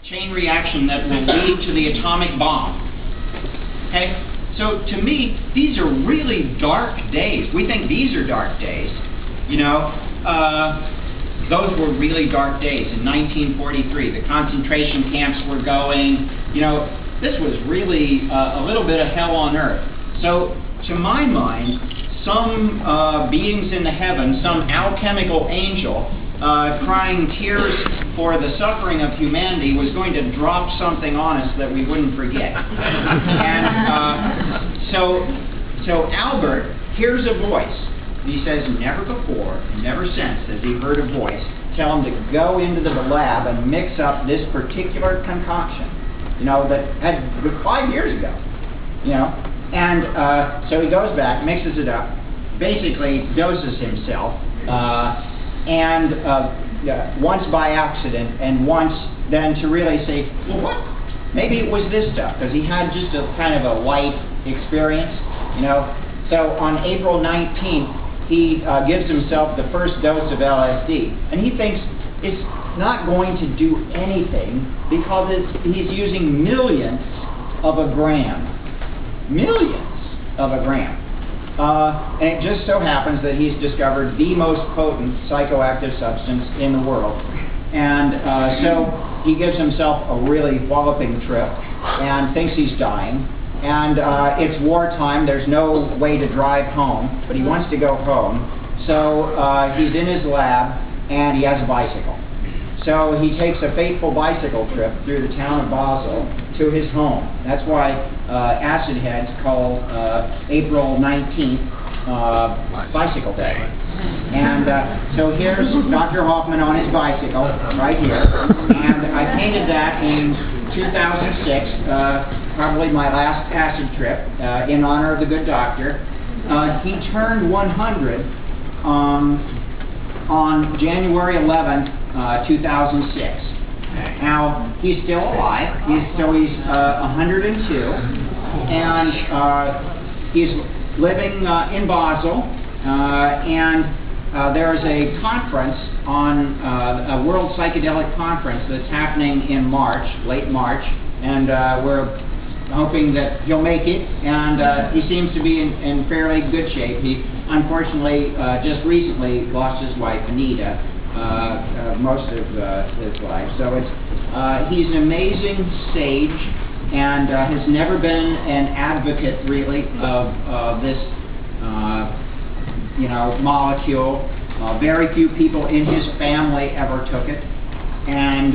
chain reaction that will lead to the atomic bomb. Okay? So to me, these are really dark days. We think these are dark days. You know, those were really dark days in 1943. The concentration camps were going. You know, this was really a little bit of hell on earth. So to my mind, some beings in the heavens, some alchemical angel, crying tears for the suffering of humanity, was going to drop something on us that we wouldn't forget. And so ALbert hears a voice. He says never before, never since has he heard a voice tell him to go into the lab and mix up this particular concoction, you know, that had 5 years ago, you know. And so he goes back, mixes it up, basically doses himself, and once by accident, and once then to really say, well, what? Maybe it was this stuff, because he had just a kind of a light experience, you know. So on April 19th, he gives himself the first dose of LSD, and he thinks it's not going to do anything because he's using millionths of a gram. Millionths of a gram. And it just so happens that he's discovered the most potent psychoactive substance in the world. And so he gives himself a really walloping trip and thinks he's dying. And it's wartime, there's no way to drive home, but he wants to go home. So he's in his lab and he has a bicycle. So he takes a fateful bicycle trip through the town of Basel to his home. That's why Acid Heads call April 19th Bicycle Day. And so here's Dr. Hoffman on his bicycle, right here. And I painted that in 2006, probably my last acid trip, in honor of the good doctor. He turned 100 on January 11th, 2006. Now, he's still alive. He's 102, and he's living in Basel, and there's a conference on a World Psychedelic Conference that's happening in March, late March, and we're hoping that he'll make it, and he seems to be in fairly good shape. He unfortunately just recently lost his wife, Anita, most of his life. So he's an amazing sage, and has never been an advocate really of this you know, molecule. Very few people in his family ever took it, and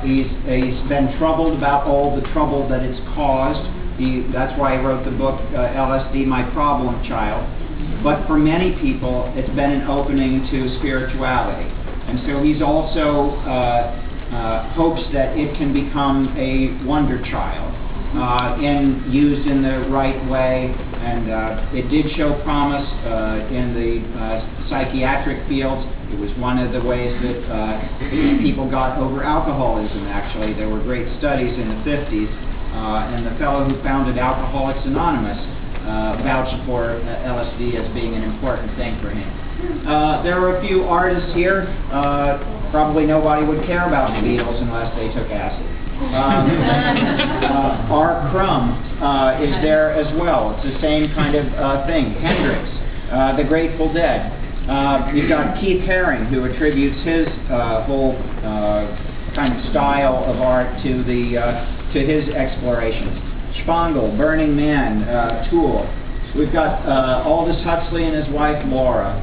he's been troubled about all the trouble that it's caused. That's why he wrote the book LSD, My Problem Child. But for many people, it's been an opening to spirituality. And so he's also hopes that it can become a wonder child, used in the right way. And it did show promise in the psychiatric fields. It was one of the ways that people got over alcoholism, actually. There were great studies in the 50s, and the fellow who founded Alcoholics Anonymous vouched for LSD as being an important thing for him. There were a few artists here. Probably nobody would care about the Beatles unless they took acid. R. Crumb is there as well. It's the same kind of thing. Hendrix, the Grateful Dead. You've got Keith Haring, who attributes his whole kind of style of art to his explorations. Spangle, Burning Man, Tool. We've got Aldous Huxley and his wife Laura,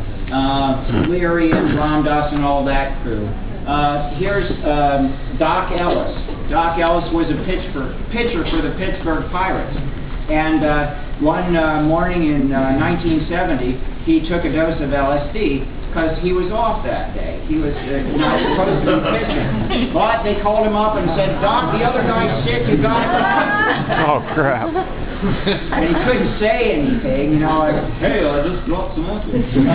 Leary and Ram Dass and all that crew. Here's Doc Ellis. Doc Ellis was a pitcher for the Pittsburgh Pirates, and one morning in 1970, he took a dose of LSD because he was off that day. He was not supposed to be pitching. But they called him up and said, "Doc, the other guy's sick, you got to come." Oh, crap. And he couldn't say anything, you know, like, "Hey, I just dropped some oxygen."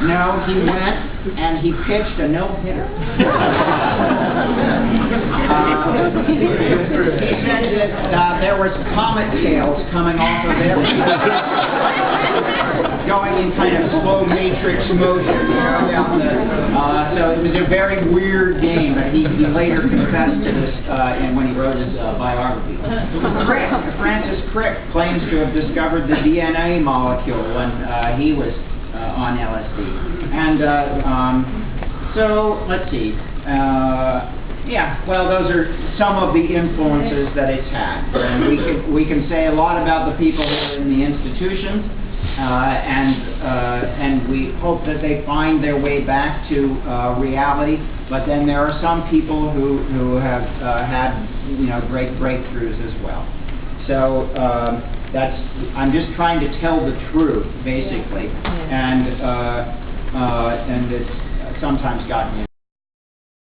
No, he went and he pitched a no-hitter. He said that there was comet tails coming off of it, going in kind of slow matrix motion. So it was a very weird game, but he later confessed to this when he wrote his biography. Francis Crick claims to have discovered the DNA molecule when he was on LSD. And so, let's see. Yeah, well, those are some of the influences that it's had. And we can say a lot about the people who are in the institutions, and we hope that they find their way back to reality. But then there are some people who have had great breakthroughs as well. So I'm just trying to tell the truth, basically, and it's sometimes gotten